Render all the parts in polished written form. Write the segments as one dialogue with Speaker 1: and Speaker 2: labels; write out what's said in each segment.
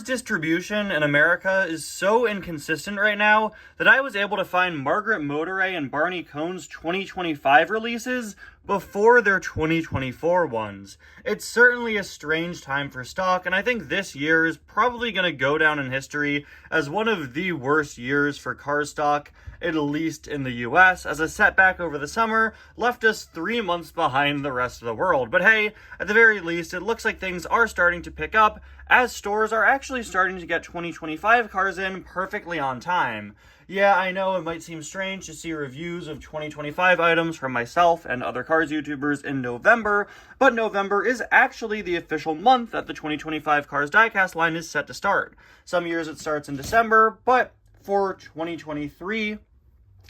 Speaker 1: Cars distribution in America is so inconsistent right now that I was able to find Margaret Motorray and Barney Cohn's 2025 releases before their 2024 ones. It's certainly a strange time for stock, and I think this year is probably going to go down in history as one of the worst years for car stock, at least in the US, as a setback over the summer left us 3 months behind the rest of the world. But hey, at the very least, it looks like things are starting to pick up, as stores are actually starting to get 2025 cars in perfectly on time. Yeah, I know it might seem strange to see reviews of 2025 items from myself and other cars YouTubers in November, but November is actually the official month that the 2025 Cars Diecast line is set to start. Some years it starts in December, but for 2023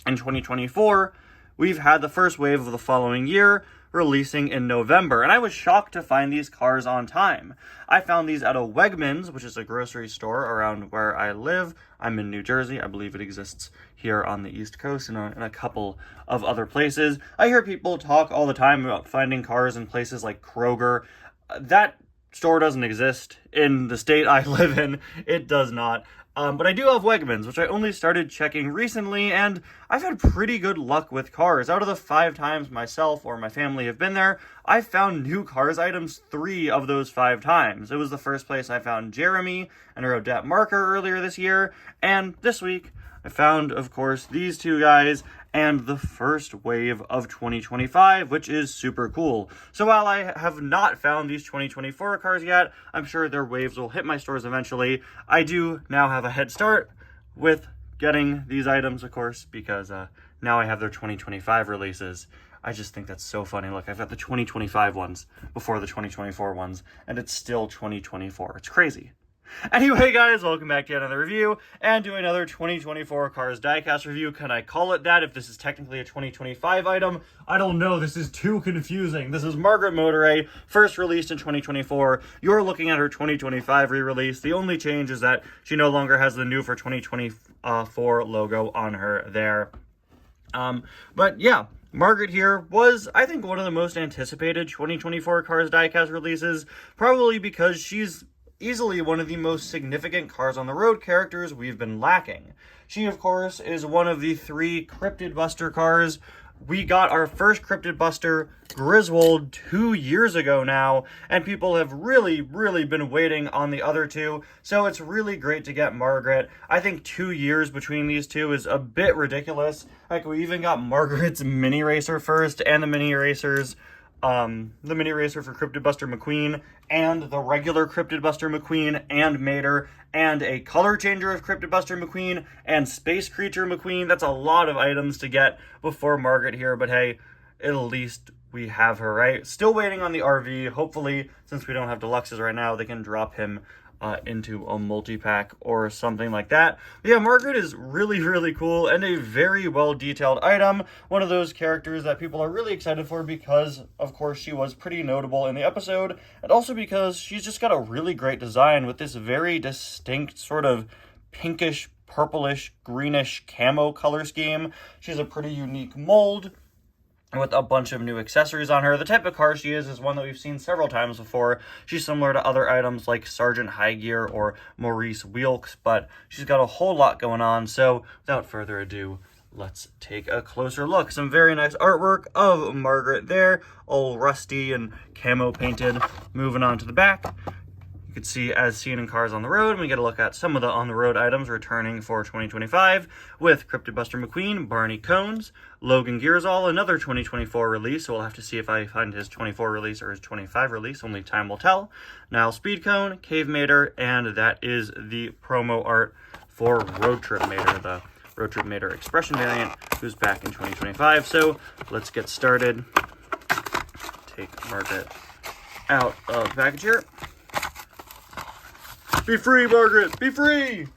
Speaker 1: and 2024, we've had the first wave of the following year releasing in November, and I was shocked to find these cars on time. I found these at a Wegmans, which is a grocery store around where I live. I'm in New Jersey. I believe it exists here on the East Coast and in a couple of other places. I hear people talk all the time about finding cars in places like Kroger. That store doesn't exist in the state I live in. It does not. But I do have Wegmans, which I only started checking recently, and I've had pretty good luck with cars. Out of the 5 times myself or my family have been there, I've found new cars items 3 of those 5 times. It was the first place I found Jeremy and a Rodette marker earlier this year, and this week I found, of course, these 2 guys and the first wave of 2025, which is super cool. So while I have not found these 2024 cars yet, I'm sure their waves will hit my stores eventually. I do now have a head start with getting these items, of course, because now I have their 2025 releases. I just think that's so funny. Look, I've got the 2025 ones before the 2024 ones, and it's still 2024. It's crazy. Anyway, guys, welcome back to another review and to another 2024 Cars Diecast review. Can I call it that if this is technically a 2025 item? I don't know. This is too confusing. This is Margaret Motorray, first released in 2024. You're looking at her 2025 re-release. The only change is that she no longer has the new for 2024 logo on her there. But yeah, Margaret here was, I think, one of the most anticipated 2024 Cars Diecast releases, probably because she's easily one of the most significant Cars on the Road characters we've been lacking. She, of course, is one of the 3 Cryptid Buster cars. We got our first Cryptid Buster, Griswold, 2 years ago now, and people have really been waiting on the other 2, so it's really great to get Margaret. I think 2 years between these 2 is a bit ridiculous. Like, we even got Margaret's mini racer first, and the mini racers, the mini racer for Cryptid Buster McQueen, and the regular Cryptid Buster McQueen and Mater, and a color changer of Cryptid Buster McQueen, and Space Creature McQueen. That's a lot of items to get before Margaret here, but hey, at least we have her, right? Still waiting on the RV. Hopefully, since we don't have deluxes right now, they can drop him into a multi-pack or something like that. But yeah, Margaret is really cool and a very well-detailed item. One of those characters that people are really excited for because, of course, she was pretty notable in the episode, and also because she's just got a really great design with this very distinct sort of pinkish, purplish, greenish camo color scheme. She has a pretty unique mold with a bunch of new accessories on her. The type of car she is one that we've seen several times before. She's similar to other items like Sergeant High Gear or Maurice Wilkes, but she's got a whole lot going on. So without further ado, let's take a closer look. Some very nice artwork of Margaret there, all rusty and camo painted. Moving on to the back. You can see, as seen in Cars on the Road, we get a look at some of the on-the-road items returning for 2025 with Cryptid Buster McQueen, Barney Cones, Logan Gearsall, another 2024 release, so we'll have to see if I find his 24 release or his 25 release, only time will tell. Now Speedcone, Cave Mater, and that is the promo art for Road Trip Mater, the Road Trip Mater Expression variant, who's back in 2025. So let's get started. Take Margaret out of the package here. Be free, Margaret! Be free!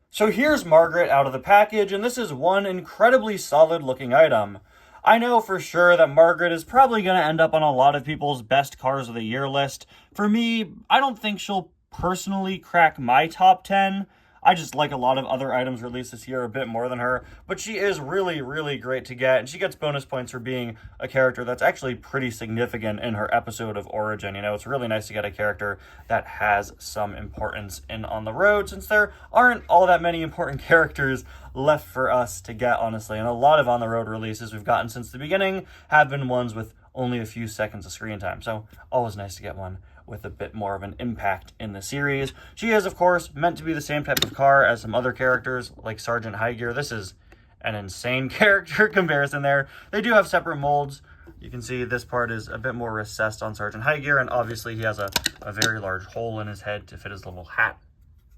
Speaker 1: So here's Margaret out of the package, and this is one incredibly solid looking item. I know for sure that Margaret is probably going to end up on a lot of people's best cars of the year list. For me, I don't think she'll personally crack my top 10. I just like a lot of other items released this year a bit more than her, but she is really, really great to get, and she gets bonus points for being a character that's actually pretty significant in her episode of origin. You know, it's really nice to get a character that has some importance in On the Road, since there aren't all that many important characters left for us to get, honestly. And a lot of On the Road releases we've gotten since the beginning have been ones with only a few seconds of screen time, so always nice to get one with a bit more of an impact in the series. She is, of course, meant to be the same type of car as some other characters, like Sergeant Highgear. This is an insane character comparison there. They do have separate molds. You can see this part is a bit more recessed on Sergeant Highgear, and obviously he has a very large hole in his head to fit his little hat.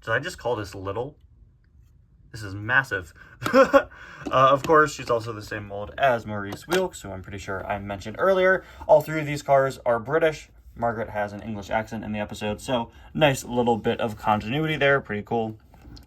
Speaker 1: Did I just call this little? This is massive. Of course, she's also the same mold as Maurice Wilkes, who I'm pretty sure I mentioned earlier. All three of these cars are British. Margaret has an English accent in the episode, so nice little bit of continuity there. Pretty cool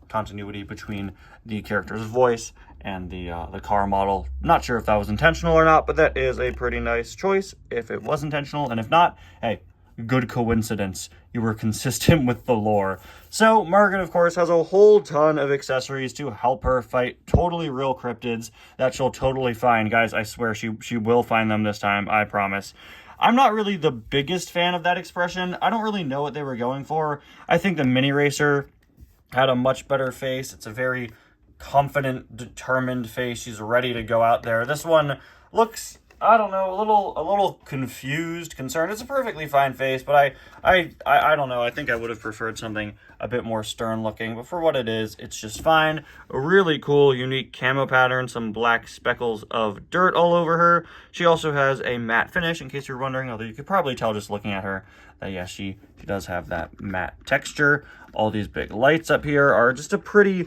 Speaker 1: continuity between the character's voice and the car model. Not sure if that was intentional or not, but that is a pretty nice choice if it was intentional, and if not, hey, good coincidence. You were consistent with the lore. So Margaret, of course, has a whole ton of accessories to help her fight totally real cryptids that she'll totally find. Guys, I swear she will find them this time, I promise. I'm not really the biggest fan of that expression. I don't really know what they were going for. I think the Mini Racer had a much better face. It's a very confident, determined face. She's ready to go out there. This one looks, I don't know, a little confused, concerned. It's a perfectly fine face, but I don't know. I think I would have preferred something a bit more stern looking, but for what it is, it's just fine. A really cool, unique camo pattern, some black speckles of dirt all over her. She also has a matte finish, in case you're wondering, although you could probably tell just looking at her that, yes, she does have that matte texture. All these big lights up here are just a pretty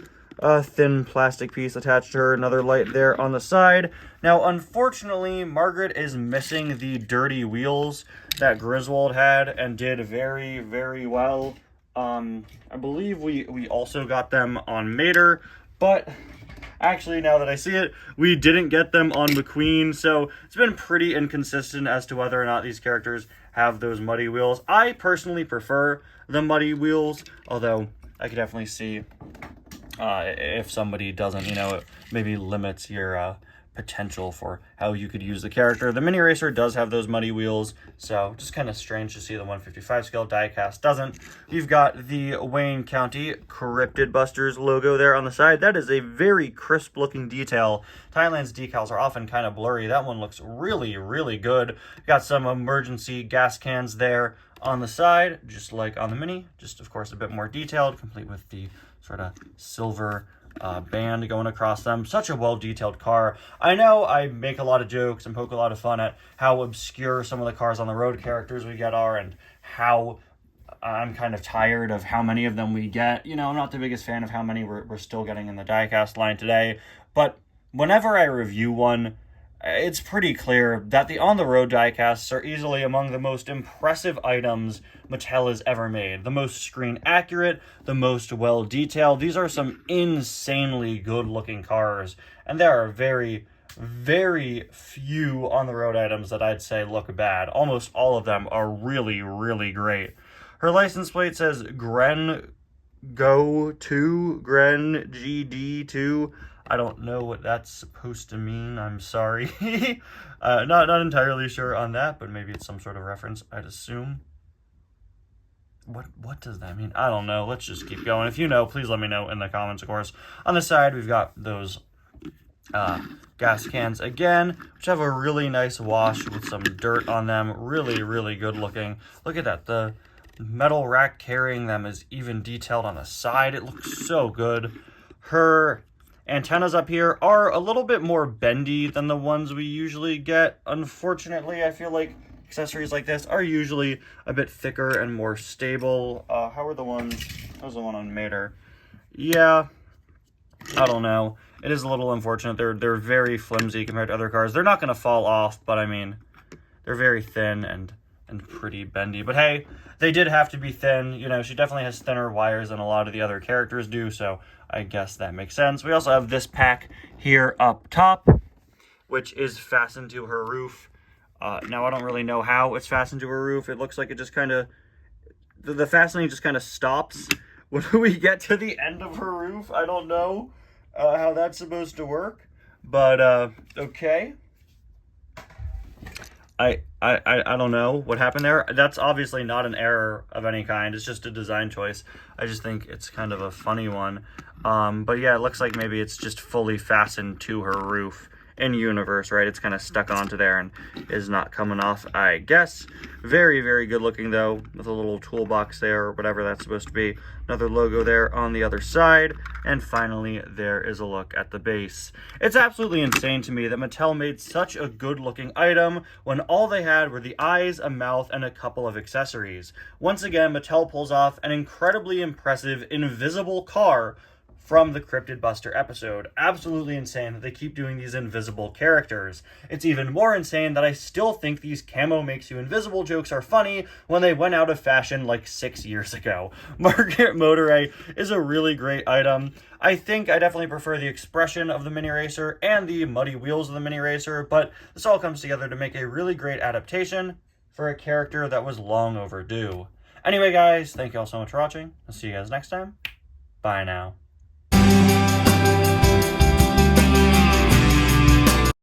Speaker 1: thin plastic piece attached to her. Another light there on the side. Now, unfortunately, Margaret is missing the dirty wheels that Griswold had and did very, very well. I believe we also got them on Mater, but actually, now that I see it, we didn't get them on McQueen, so it's been pretty inconsistent as to whether or not these characters have those muddy wheels. I personally prefer the muddy wheels, although I could definitely see if somebody doesn't, you know, it maybe limits your potential for how you could use the character. The Mini Racer does have those muddy wheels, so just kind of strange to see the 155 scale diecast doesn't. You've got the Wayne County Cryptid Busters logo there on the side. That is a very crisp looking detail. Thailand's decals are often kind of blurry. That one looks really, really good. Got some emergency gas cans there on the side, just like on the Mini, just of course a bit more detailed, complete with the sort of silver band going across them. Such a well-detailed car. I know I make a lot of jokes and poke a lot of fun at how obscure some of the cars on the road characters we get are, and how I'm kind of tired of how many of them we get. You know, I'm not the biggest fan of how many we're still getting in the diecast line today, but whenever I review one, it's pretty clear that the on-the-road diecasts are easily among the most impressive items Mattel has ever made. The most screen accurate, the most well-detailed. These are some insanely good-looking cars, and there are very, very few on-the-road items that I'd say look bad. Almost all of them are really, really great. Her license plate says Gren Go 2, Gren GD2. I don't know what that's supposed to mean. I'm sorry. Not entirely sure on that, but maybe it's some sort of reference, I'd assume. What does that mean? I don't know. Let's just keep going. If you know, please let me know in the comments, of course. On the side, we've got those gas cans again, which have a really nice wash with some dirt on them. Really, really good looking. Look at that. The metal rack carrying them is even detailed on the side. It looks so good. Her antennas up here are a little bit more bendy than the ones we usually get. Unfortunately, I feel like accessories like this are usually a bit thicker and more stable. How was the one on Mater? Yeah, I don't know. It is a little unfortunate. They're very flimsy compared to other cars. They're not going to fall off, but I mean, they're very thin and pretty bendy. But hey, they did have to be thin. You know, she definitely has thinner wires than a lot of the other characters do, so I guess that makes sense. We also have this pack here up top, which is fastened to her roof. Now, I don't really know how it's fastened to her roof. It looks like it just kind of, the fastening just kind of stops when we get to the end of her roof. I don't know how that's supposed to work, but okay. I don't know what happened there. That's obviously not an error of any kind. It's just a design choice. I just think it's kind of a funny one. But yeah, it looks like maybe it's just fully fastened to her roof in universe, right? It's kind of stuck onto there and is not coming off, I guess. Very, very good looking though, with a little toolbox there or whatever that's supposed to be. Another logo there on the other side. And finally, there is a look at the base. It's absolutely insane to me that Mattel made such a good looking item when all they had were the eyes, a mouth, and a couple of accessories. Once again, Mattel pulls off an incredibly impressive invisible car from the Cryptid Buster episode. Absolutely insane that they keep doing these invisible characters. It's even more insane that I still think these camo makes you invisible jokes are funny when they went out of fashion like 6 years ago. Margaret Motorray is a really great item. I think I definitely prefer the expression of the mini racer and the muddy wheels of the mini racer, but this all comes together to make a really great adaptation for a character that was long overdue. Anyway guys, thank you all so much for watching. I'll see you guys next time. Bye now.